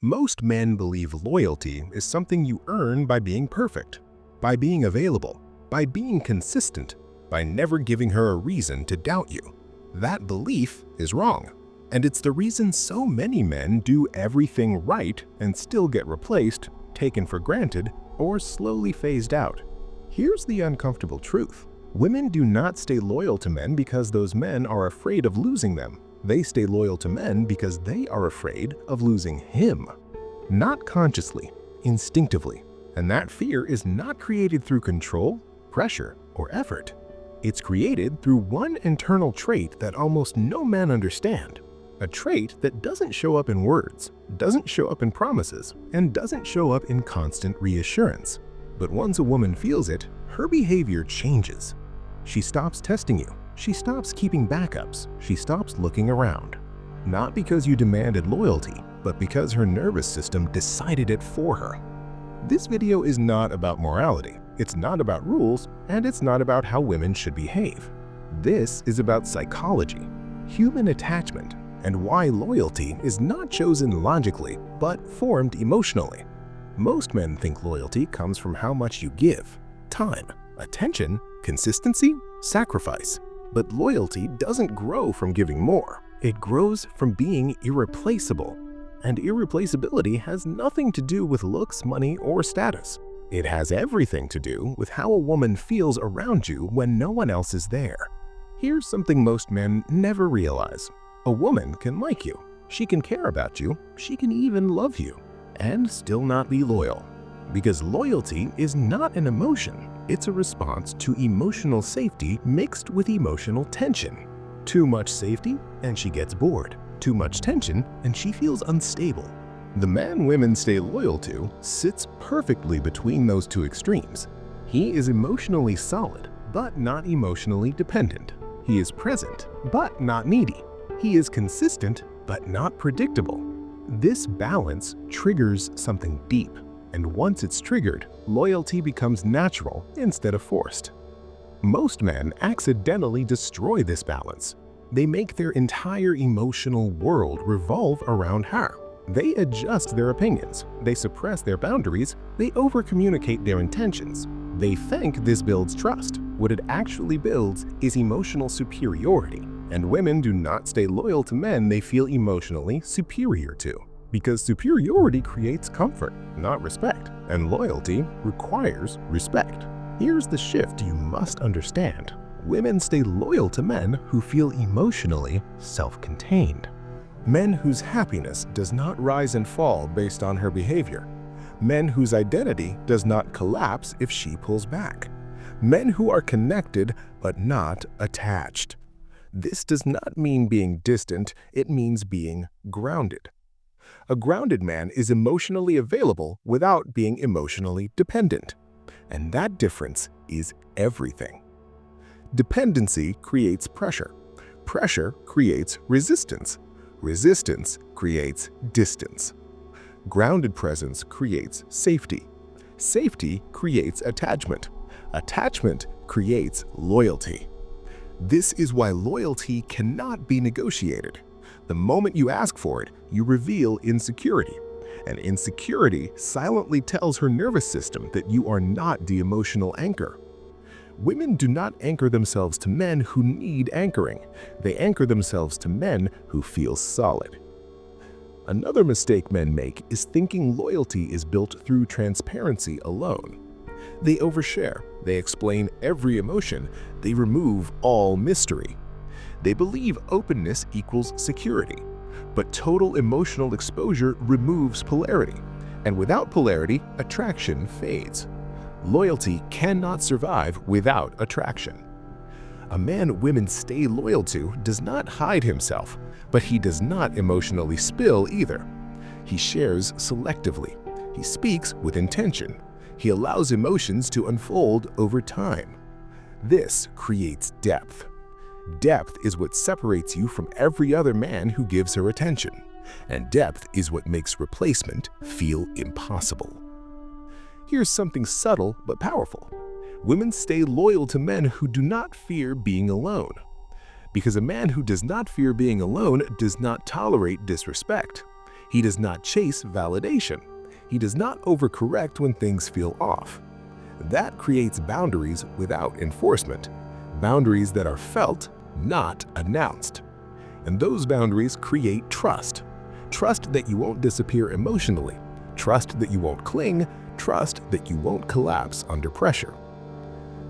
Most men believe loyalty is something you earn by being perfect, by being available, by being consistent, by never giving her a reason to doubt you. That belief is wrong, and it's the reason so many men do everything right and still get replaced, taken for granted, or slowly phased out. Here's the uncomfortable truth. Women do not stay loyal to men because those men are afraid of losing them. They stay loyal to men because they are afraid of losing him. Not consciously, instinctively. And that fear is not created through control, pressure, or effort. It's created through one internal trait that almost no men understand. A trait that doesn't show up in words, doesn't show up in promises, and doesn't show up in constant reassurance. But once a woman feels it, her behavior changes. She stops testing you. She stops keeping backups. She stops looking around. Not because you demanded loyalty, but because her nervous system decided it for her. This video is not about morality. It's not about rules, and it's not about how women should behave. This is about psychology, human attachment, and why loyalty is not chosen logically, but formed emotionally. Most men think loyalty comes from how much you give: time, attention, consistency, sacrifice. But loyalty doesn't grow from giving more. It grows from being irreplaceable. And irreplaceability has nothing to do with looks, money, or status. It has everything to do with how a woman feels around you when no one else is there. Here's something most men never realize. A woman can like you. She can care about you. She can even love you. And still not be loyal. Because loyalty is not an emotion. It's a response to emotional safety mixed with emotional tension. Too much safety, and she gets bored. Too much tension, and she feels unstable. The man women stay loyal to sits perfectly between those two extremes. He is emotionally solid, but not emotionally dependent. He is present, but not needy. He is consistent, but not predictable. This balance triggers something deep. And once it's triggered, loyalty becomes natural instead of forced. Most men accidentally destroy this balance. They make their entire emotional world revolve around her. They adjust their opinions. They suppress their boundaries. They overcommunicate their intentions. They think this builds trust. What it actually builds is emotional superiority. And women do not stay loyal to men they feel emotionally superior to. Because superiority creates comfort, not respect, and loyalty requires respect. Here's the shift you must understand. Women stay loyal to men who feel emotionally self-contained. Men whose happiness does not rise and fall based on her behavior. Men whose identity does not collapse if she pulls back. Men who are connected but not attached. This does not mean being distant, it means being grounded. A grounded man is emotionally available without being emotionally dependent. And that difference is everything. Dependency creates pressure. Pressure creates resistance. Resistance creates distance. Grounded presence creates safety. Safety creates attachment. Attachment creates loyalty. This is why loyalty cannot be negotiated. The moment you ask for it, you reveal insecurity. And insecurity silently tells her nervous system that you are not the emotional anchor. Women do not anchor themselves to men who need anchoring. They anchor themselves to men who feel solid. Another mistake men make is thinking loyalty is built through transparency alone. They overshare. They explain every emotion. They remove all mystery. They believe openness equals security, but total emotional exposure removes polarity, and without polarity, attraction fades. Loyalty cannot survive without attraction. A man women stay loyal to does not hide himself, but he does not emotionally spill either. He shares selectively. He speaks with intention. He allows emotions to unfold over time. This creates depth. Depth is what separates you from every other man who gives her attention, and depth is what makes replacement feel impossible. Here's something subtle but powerful. Women stay loyal to men who do not fear being alone. Because a man who does not fear being alone does not tolerate disrespect. He does not chase validation. He does not overcorrect when things feel off. That creates boundaries without enforcement, boundaries that are felt, not announced. And those boundaries create trust. Trust that you won't disappear emotionally, trust that you won't cling, trust that you won't collapse under pressure.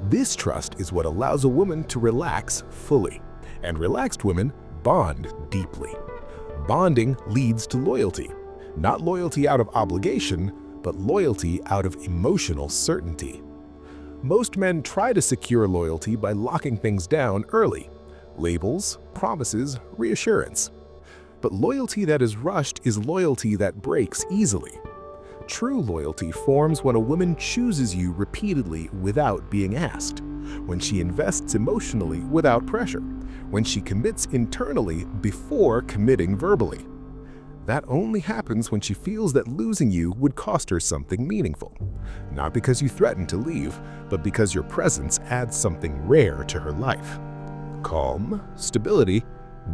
This trust is what allows a woman to relax fully, and relaxed women bond deeply. Bonding leads to loyalty, not loyalty out of obligation, but loyalty out of emotional certainty. Most men try to secure loyalty by locking things down early: labels, promises, reassurance. But loyalty that is rushed is loyalty that breaks easily. True loyalty forms when a woman chooses you repeatedly without being asked, when she invests emotionally without pressure, when she commits internally before committing verbally. That only happens when she feels that losing you would cost her something meaningful. Not because you threaten to leave, but because your presence adds something rare to her life. Calm, stability,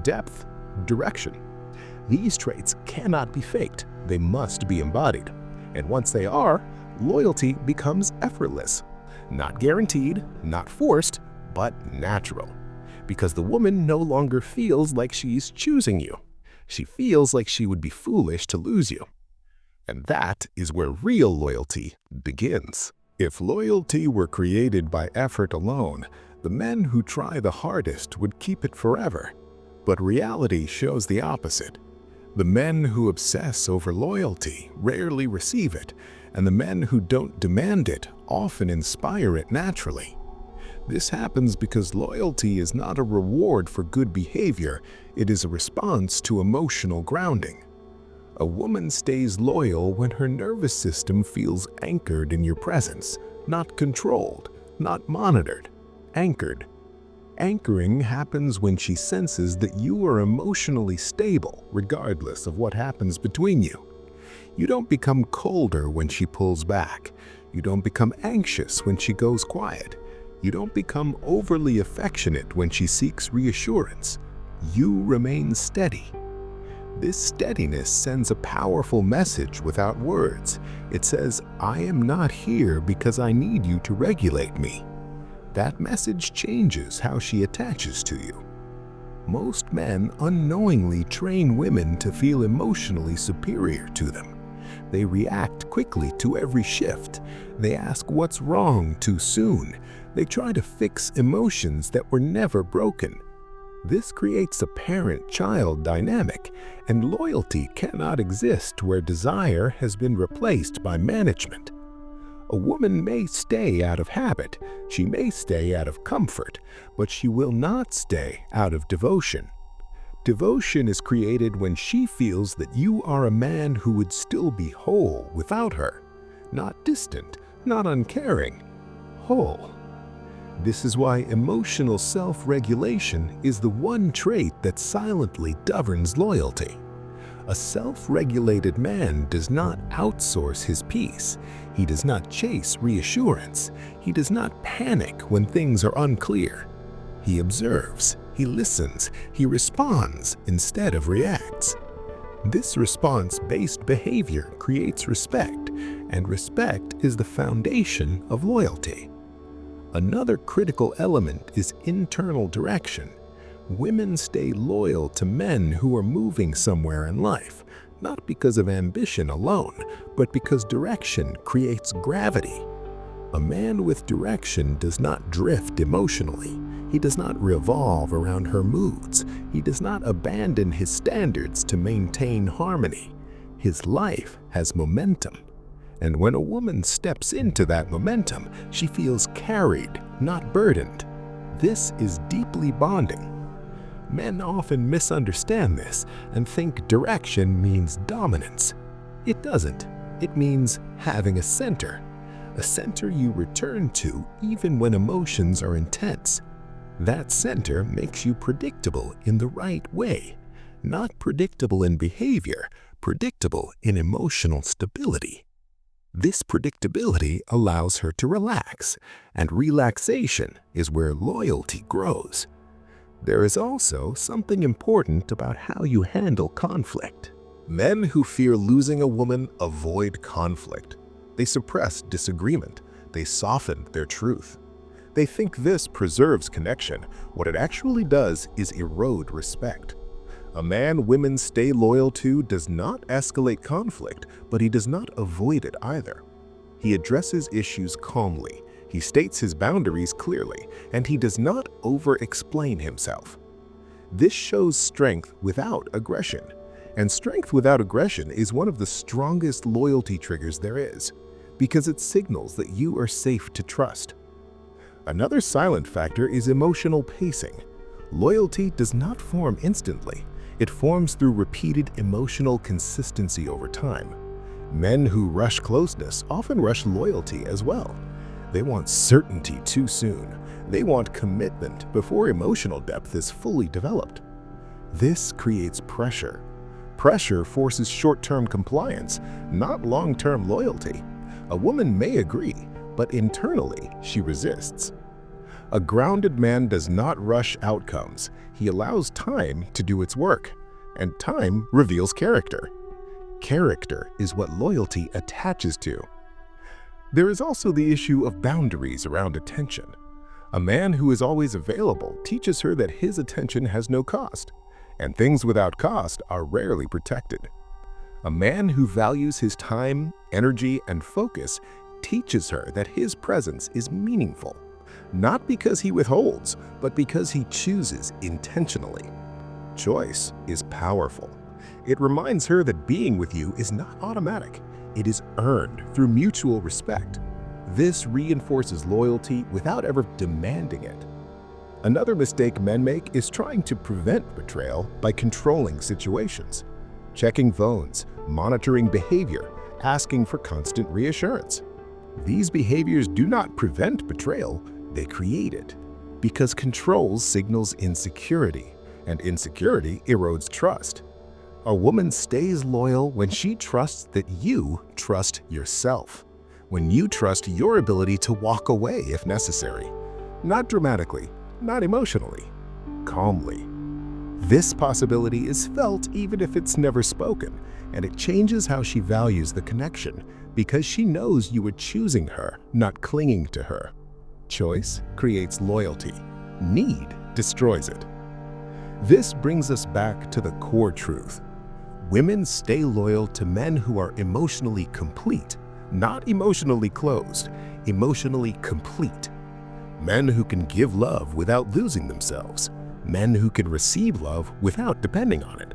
depth, direction. These traits cannot be faked, they must be embodied. And once they are, loyalty becomes effortless. Not guaranteed, not forced, but natural. Because the woman no longer feels like she's choosing you. She feels like she would be foolish to lose you. And that is where real loyalty begins. If loyalty were created by effort alone, the men who try the hardest would keep it forever. But reality shows the opposite. The men who obsess over loyalty rarely receive it, and the men who don't demand it often inspire it naturally. This happens because loyalty is not a reward for good behavior, it is a response to emotional grounding. A woman stays loyal when her nervous system feels anchored in your presence, not controlled, not monitored, anchored. Anchoring happens when she senses that you are emotionally stable regardless of what happens between you. You don't become colder when she pulls back. You don't become anxious when she goes quiet. You don't become overly affectionate when she seeks reassurance. You remain steady. This steadiness sends a powerful message without words. It says, "I am not here because I need you to regulate me." That message changes how she attaches to you. Most men unknowingly train women to feel emotionally superior to them. They react quickly to every shift. They ask what's wrong too soon. They try to fix emotions that were never broken. This creates a parent-child dynamic, and loyalty cannot exist where desire has been replaced by management. A woman may stay out of habit, she may stay out of comfort, but she will not stay out of devotion. Devotion is created when she feels that you are a man who would still be whole without her. Not distant, not uncaring, whole. This is why emotional self-regulation is the one trait that silently governs loyalty. A self-regulated man does not outsource his peace. He does not chase reassurance. He does not panic when things are unclear. He observes, he listens, he responds instead of reacts. This response-based behavior creates respect, and respect is the foundation of loyalty. Another critical element is internal direction. Women stay loyal to men who are moving somewhere in life, not because of ambition alone, but because direction creates gravity. A man with direction does not drift emotionally. He does not revolve around her moods. He does not abandon his standards to maintain harmony. His life has momentum. And when a woman steps into that momentum, she feels carried, not burdened. This is deeply bonding. Men often misunderstand this and think direction means dominance. It doesn't. It means having a center you return to even when emotions are intense. That center makes you predictable in the right way, not predictable in behavior, predictable in emotional stability. This predictability allows her to relax, and relaxation is where loyalty grows. There is also something important about how you handle conflict. Men who fear losing a woman avoid conflict. They suppress disagreement. They soften their truth. They think this preserves connection. What it actually does is erode respect. A man women stay loyal to does not escalate conflict, but he does not avoid it either. He addresses issues calmly. He states his boundaries clearly, and he does not over-explain himself. This shows strength without aggression. And strength without aggression is one of the strongest loyalty triggers there is, because it signals that you are safe to trust. Another silent factor is emotional pacing. Loyalty does not form instantly. It forms through repeated emotional consistency over time. Men who rush closeness often rush loyalty as well. They want certainty too soon. They want commitment before emotional depth is fully developed. This creates pressure. Pressure forces short-term compliance, not long-term loyalty. A woman may agree, but internally she resists. A grounded man does not rush outcomes. He allows time to do its work, and time reveals character. Character is what loyalty attaches to. There is also the issue of boundaries around attention. A man who is always available teaches her that his attention has no cost, and things without cost are rarely protected. A man who values his time, energy, and focus teaches her that his presence is meaningful, not because he withholds, but because he chooses intentionally. Choice is powerful. It reminds her that being with you is not automatic. It is earned through mutual respect. This reinforces loyalty without ever demanding it. Another mistake men make is trying to prevent betrayal by controlling situations. Checking phones, monitoring behavior, asking for constant reassurance. These behaviors do not prevent betrayal, they create it. Because control signals insecurity, and insecurity erodes trust. A woman stays loyal when she trusts that you trust yourself. When you trust your ability to walk away if necessary. Not dramatically, not emotionally, calmly. This possibility is felt even if it's never spoken, and it changes how she values the connection because she knows you are choosing her, not clinging to her. Choice creates loyalty. Need destroys it. This brings us back to the core truth. Women stay loyal to men who are emotionally complete, not emotionally closed, emotionally complete. Men who can give love without losing themselves. Men who can receive love without depending on it.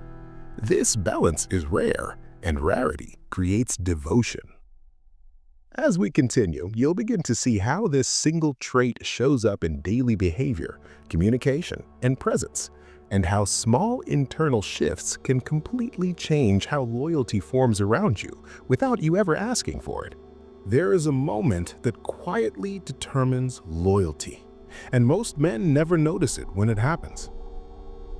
This balance is rare, and rarity creates devotion. As we continue, you'll begin to see how this single trait shows up in daily behavior, communication, and presence, and how small internal shifts can completely change how loyalty forms around you without you ever asking for it. There is a moment that quietly determines loyalty, and most men never notice it when it happens.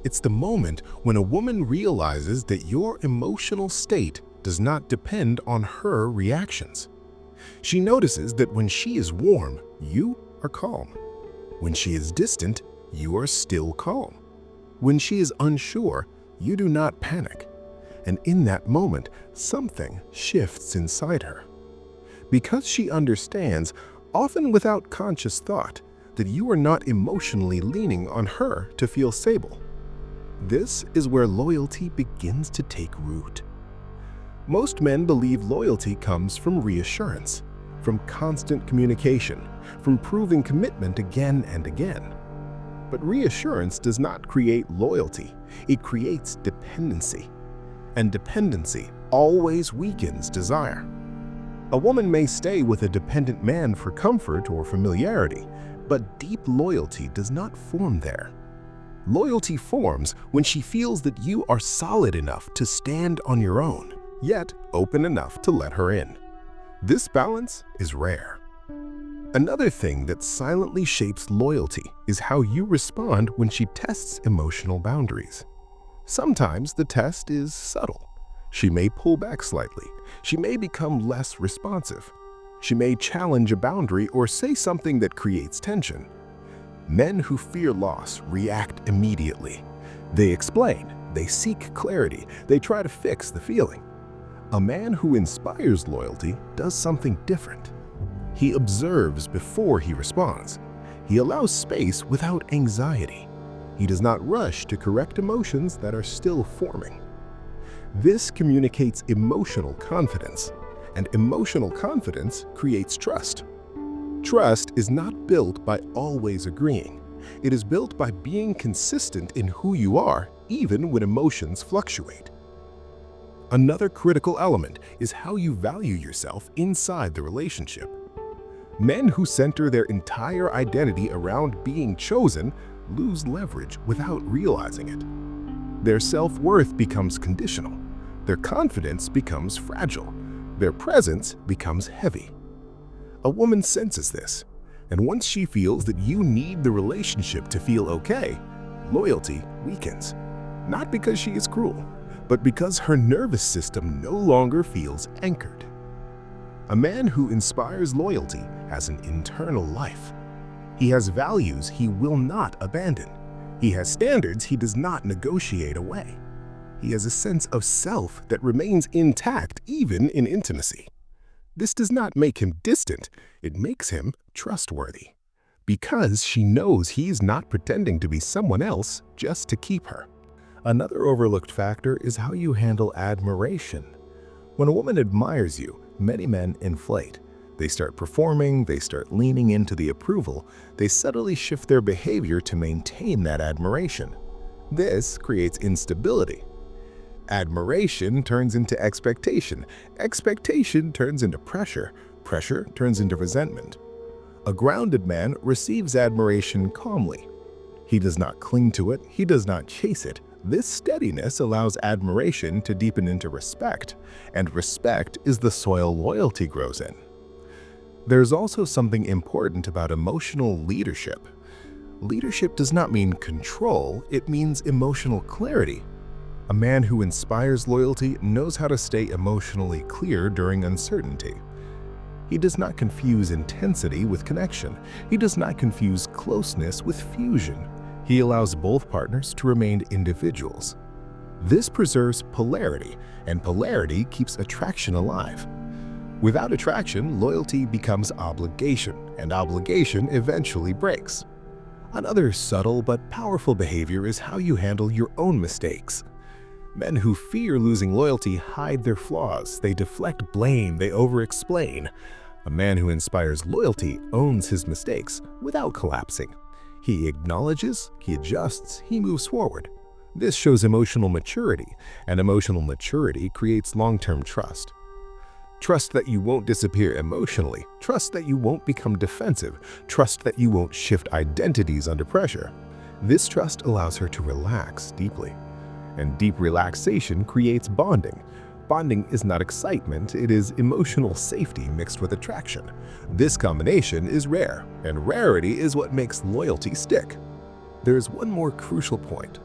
It's the moment when a woman realizes that your emotional state does not depend on her reactions. She notices that when she is warm, you are calm. When she is distant, you are still calm. When she is unsure, you do not panic. And in that moment, something shifts inside her. Because she understands, often without conscious thought, that you are not emotionally leaning on her to feel stable. This is where loyalty begins to take root. Most men believe loyalty comes from reassurance, from constant communication, from proving commitment again and again. But reassurance does not create loyalty, it creates dependency. And dependency always weakens desire. A woman may stay with a dependent man for comfort or familiarity, but deep loyalty does not form there. Loyalty forms when she feels that you are solid enough to stand on your own, yet open enough to let her in. This balance is rare. Another thing that silently shapes loyalty is how you respond when she tests emotional boundaries. Sometimes the test is subtle. She may pull back slightly. She may become less responsive. She may challenge a boundary or say something that creates tension. Men who fear loss react immediately. They explain, They seek clarity. They try to fix the feeling. A man who inspires loyalty does something different. He observes before he responds. He allows space without anxiety. He does not rush to correct emotions that are still forming. This communicates emotional confidence, and emotional confidence creates trust. Trust is not built by always agreeing. It is built by being consistent in who you are, even when emotions fluctuate. Another critical element is how you value yourself inside the relationship. Men who center their entire identity around being chosen lose leverage without realizing it. Their self-worth becomes conditional. Their confidence becomes fragile. Their presence becomes heavy. A woman senses this, and once she feels that you need the relationship to feel okay, loyalty weakens. Not because she is cruel, but because her nervous system no longer feels anchored. A man who inspires loyalty has an internal life. He has values he will not abandon. He has standards he does not negotiate away. He has a sense of self that remains intact even in intimacy. This does not make him distant, it makes him trustworthy. Because she knows he's not pretending to be someone else just to keep her. Another overlooked factor is how you handle admiration. When a woman admires you, many men inflate. They start performing, they start leaning into the approval, they subtly shift their behavior to maintain that admiration. This creates instability. Admiration turns into expectation. Expectation turns into pressure. Pressure turns into resentment. A grounded man receives admiration calmly. He does not cling to it. He does not chase it. This steadiness allows admiration to deepen into respect, and respect is the soil loyalty grows in. There's also something important about emotional leadership. Leadership does not mean control, it means emotional clarity. A man who inspires loyalty knows how to stay emotionally clear during uncertainty. He does not confuse intensity with connection. He does not confuse closeness with fusion. He allows both partners to remain individuals. This preserves polarity, and polarity keeps attraction alive. Without attraction, loyalty becomes obligation, and obligation eventually breaks. Another subtle but powerful behavior is how you handle your own mistakes. Men who fear losing loyalty hide their flaws, they deflect blame, they over-explain. A man who inspires loyalty owns his mistakes without collapsing. He acknowledges, he adjusts, he moves forward. This shows emotional maturity, and emotional maturity creates long-term trust. Trust that you won't disappear emotionally, trust that you won't become defensive, trust that you won't shift identities under pressure. This trust allows her to relax deeply. And deep relaxation creates bonding. Bonding is not excitement, it is emotional safety mixed with attraction. This combination is rare, and rarity is what makes loyalty stick. There is one more crucial point.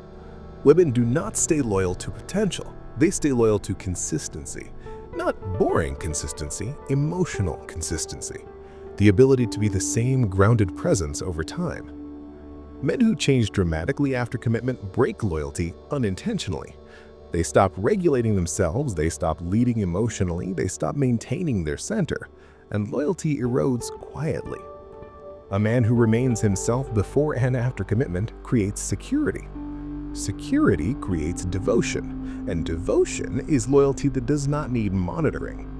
Women do not stay loyal to potential, they stay loyal to consistency. Not boring consistency, emotional consistency. The ability to be the same grounded presence over time. Men who change dramatically after commitment break loyalty unintentionally. They stop regulating themselves, they stop leading emotionally, they stop maintaining their center, and loyalty erodes quietly. A man who remains himself before and after commitment creates security. Security creates devotion, and devotion is loyalty that does not need monitoring.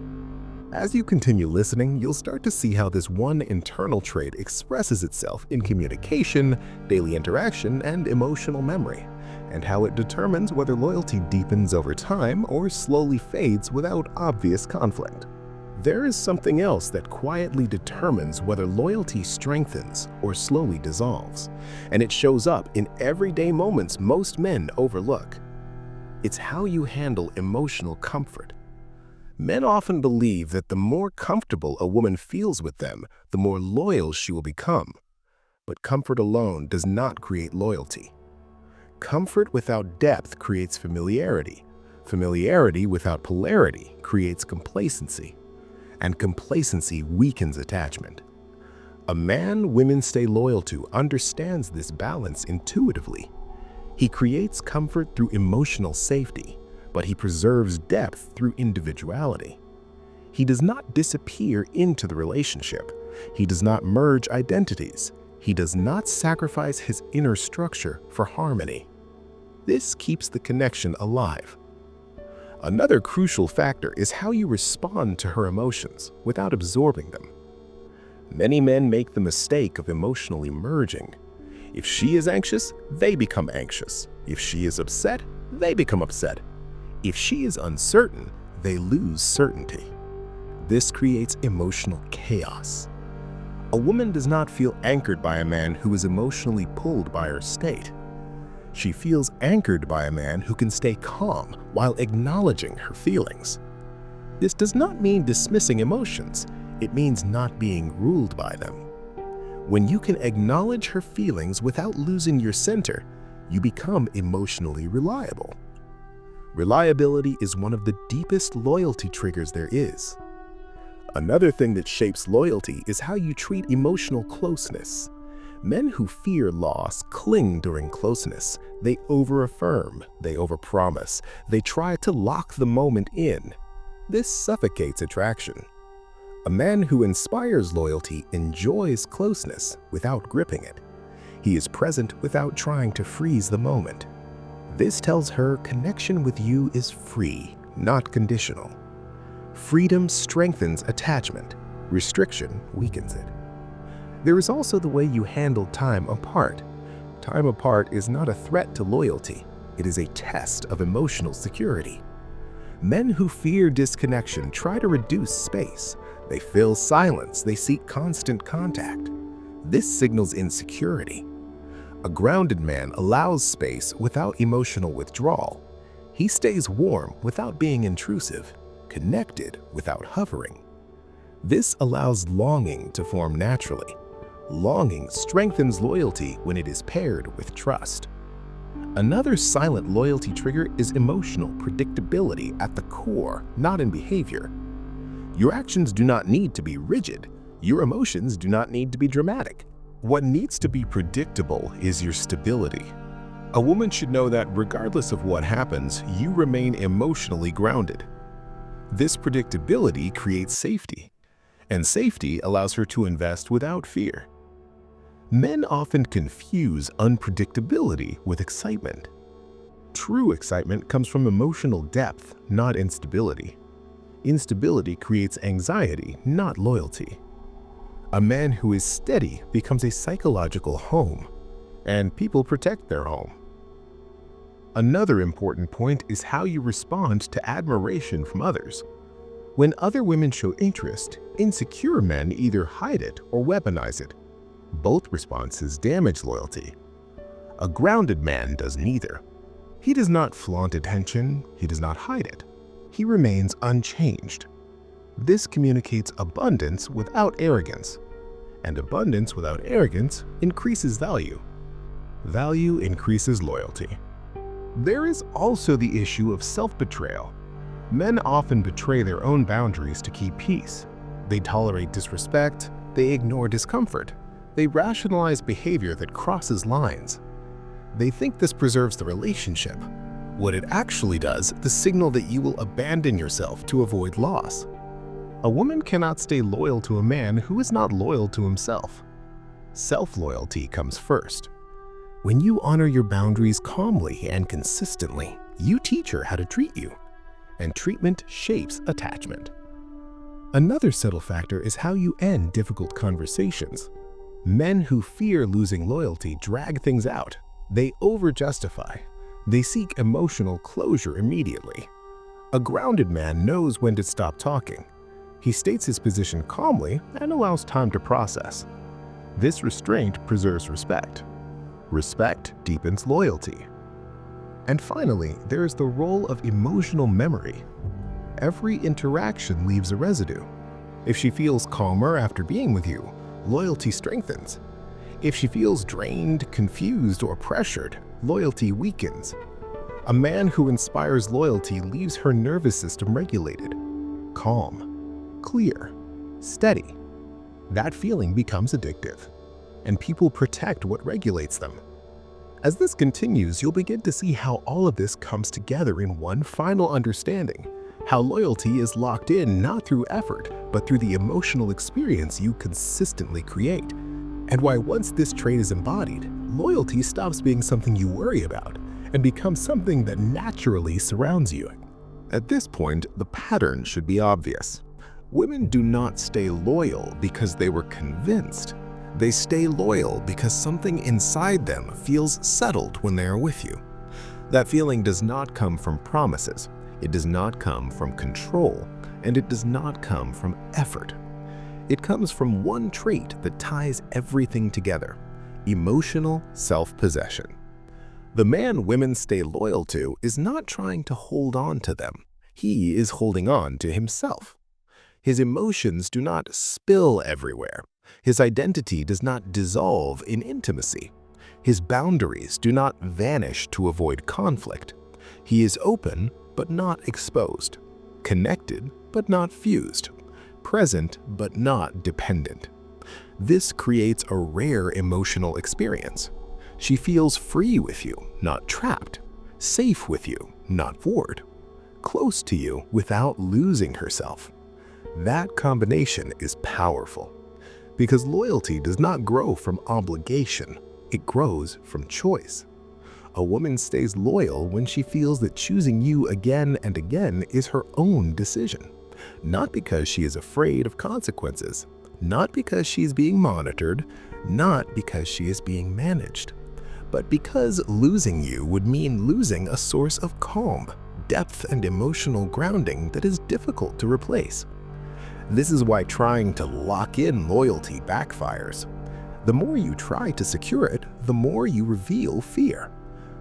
As you continue listening, you'll start to see how this one internal trait expresses itself in communication, daily interaction, and emotional memory, and how it determines whether loyalty deepens over time or slowly fades without obvious conflict. There is something else that quietly determines whether loyalty strengthens or slowly dissolves, and it shows up in everyday moments most men overlook. It's how you handle emotional comfort. Men often believe that the more comfortable a woman feels with them, the more loyal she will become. But comfort alone does not create loyalty. Comfort without depth creates familiarity. Familiarity without polarity creates complacency. And complacency weakens attachment. A man women stay loyal to understands this balance intuitively. He creates comfort through emotional safety, but he preserves depth through individuality. He does not disappear into the relationship. He does not merge identities. He does not sacrifice his inner structure for harmony. This keeps the connection alive. Another crucial factor is how you respond to her emotions without absorbing them. Many men make the mistake of emotionally merging. If she is anxious, they become anxious. If she is upset, they become upset. If she is uncertain, they lose certainty. This creates emotional chaos. A woman does not feel anchored by a man who is emotionally pulled by her state. She feels anchored by a man who can stay calm while acknowledging her feelings. This does not mean dismissing emotions. It means not being ruled by them. When you can acknowledge her feelings without losing your center, you become emotionally reliable. Reliability is one of the deepest loyalty triggers there is. Another thing that shapes loyalty is how you treat emotional closeness. Men who fear loss cling during closeness. They over-affirm, they over-promise, they try to lock the moment in. This suffocates attraction. A man who inspires loyalty enjoys closeness without gripping it. He is present without trying to freeze the moment. This tells her connection with you is free, not conditional. Freedom strengthens attachment. Restriction weakens it. There is also the way you handle time apart. Time apart is not a threat to loyalty. It is a test of emotional security. Men who fear disconnection try to reduce space. They fill silence. They seek constant contact. This signals insecurity. A grounded man allows space without emotional withdrawal. He stays warm without being intrusive, connected without hovering. This allows longing to form naturally. Longing strengthens loyalty when it is paired with trust. Another silent loyalty trigger is emotional predictability at the core, not in behavior. Your actions do not need to be rigid. Your emotions do not need to be dramatic. What needs to be predictable is your stability. A woman should know that regardless of what happens, you remain emotionally grounded. This predictability creates safety, and safety allows her to invest without fear. Men often confuse unpredictability with excitement. True excitement comes from emotional depth, not instability. Instability creates anxiety, not loyalty. A man who is steady becomes a psychological home, and people protect their home. Another important point is how you respond to admiration from others. When other women show interest, insecure men either hide it or weaponize it. Both responses damage loyalty. A grounded man does neither. He does not flaunt attention, he does not hide it. He remains unchanged. This communicates abundance without arrogance, and abundance without arrogance increases value. Value increases loyalty. There is also the issue of self-betrayal. Men often betray their own boundaries to keep peace. They tolerate disrespect, they ignore discomfort, they rationalize behavior that crosses lines. They think this preserves the relationship. What it actually does, the signal that you will abandon yourself to avoid loss. A woman cannot stay loyal to a man who is not loyal to himself. Self-loyalty comes first. When you honor your boundaries calmly and consistently, you teach her how to treat you, and treatment shapes attachment. Another subtle factor is how you end difficult conversations. Men who fear losing loyalty drag things out. They over-justify. They seek emotional closure immediately. A grounded man knows when to stop talking. He states his position calmly and allows time to process. This restraint preserves respect. Respect deepens loyalty. And finally, there is the role of emotional memory. Every interaction leaves a residue. If she feels calmer after being with you, loyalty strengthens. If she feels drained, confused, or pressured, loyalty weakens. A man who inspires loyalty leaves her nervous system regulated, calm, clear, steady. That feeling becomes addictive, and people protect what regulates them. As this continues, you'll begin to see how all of this comes together in one final understanding, how loyalty is locked in not through effort, but through the emotional experience you consistently create, and why once this trait is embodied, loyalty stops being something you worry about and becomes something that naturally surrounds you. At this point, the pattern should be obvious. Women do not stay loyal because they were convinced. They stay loyal because something inside them feels settled when they are with you. That feeling does not come from promises, it does not come from control, and it does not come from effort. It comes from one trait that ties everything together: emotional self-possession. The man women stay loyal to is not trying to hold on to them. He is holding on to himself. His emotions do not spill everywhere. His identity does not dissolve in intimacy. His boundaries do not vanish to avoid conflict. He is open but not exposed, connected but not fused, present but not dependent. This creates a rare emotional experience. She feels free with you, not trapped, safe with you, not bored, close to you without losing herself. That combination is powerful because loyalty does not grow from obligation, it grows from choice. A woman stays loyal when she feels that choosing you again and again is her own decision, not because she is afraid of consequences, not because she is being monitored, not because she is being managed, but because losing you would mean losing a source of calm, depth, and emotional grounding that is difficult to replace. This is why trying to lock in loyalty backfires. The more you try to secure it, the more you reveal fear.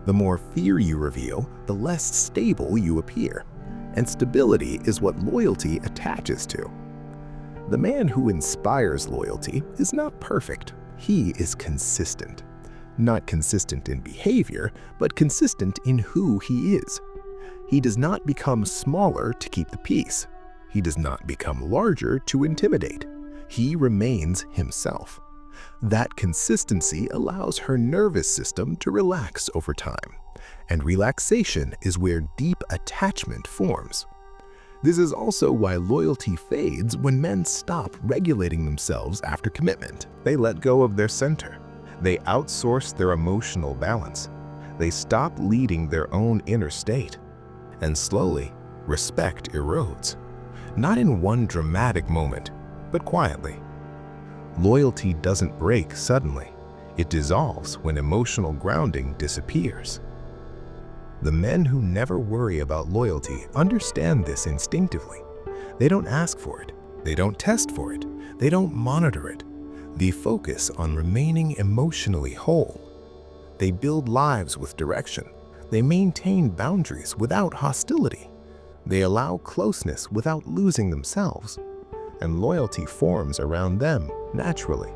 The more fear you reveal, the less stable you appear. And stability is what loyalty attaches to. The man who inspires loyalty is not perfect. He is consistent. Not consistent in behavior, but consistent in who he is. He does not become smaller to keep the peace. He does not become larger to intimidate. He remains himself. That consistency allows her nervous system to relax over time, and relaxation is where deep attachment forms. This is also why loyalty fades when men stop regulating themselves after commitment. They let go of their center. They outsource their emotional balance. They stop leading their own inner state. And slowly, respect erodes. Not in one dramatic moment, but quietly. Loyalty doesn't break suddenly. It dissolves when emotional grounding disappears. The men who never worry about loyalty understand this instinctively. They don't ask for it. They don't test for it. They don't monitor it. They focus on remaining emotionally whole. They build lives with direction. They maintain boundaries without hostility. They allow closeness without losing themselves. And loyalty forms around them naturally.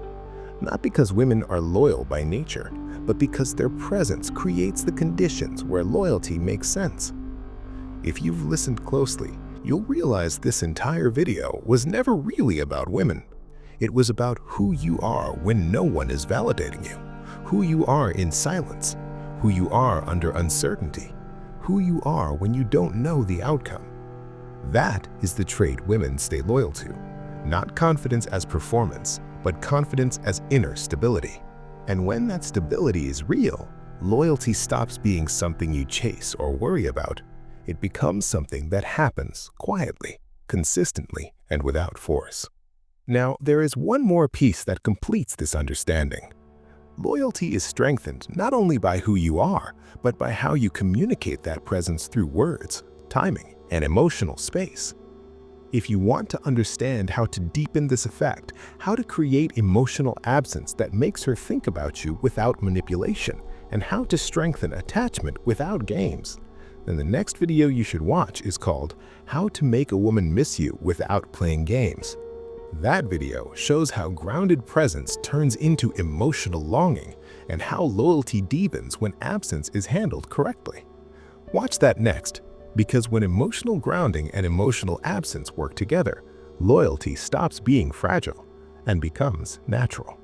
Not because women are loyal by nature, but because their presence creates the conditions where loyalty makes sense. If you've listened closely, you'll realize this entire video was never really about women. It was about who you are when no one is validating you, who you are in silence, who you are under uncertainty, who you are when you don't know the outcome. That is the trait women stay loyal to. Not confidence as performance, but confidence as inner stability. And when that stability is real, loyalty stops being something you chase or worry about. It becomes something that happens quietly, consistently, and without force. Now, there is one more piece that completes this understanding. Loyalty is strengthened not only by who you are, but by how you communicate that presence through words, timing, and emotional space. If you want to understand how to deepen this effect, how to create emotional absence that makes her think about you without manipulation, and how to strengthen attachment without games, then the next video you should watch is called How to Make a Woman Miss You Without Playing Games. That video shows how grounded presence turns into emotional longing and how loyalty deepens when absence is handled correctly. Watch that next, because when emotional grounding and emotional absence work together, loyalty stops being fragile and becomes natural.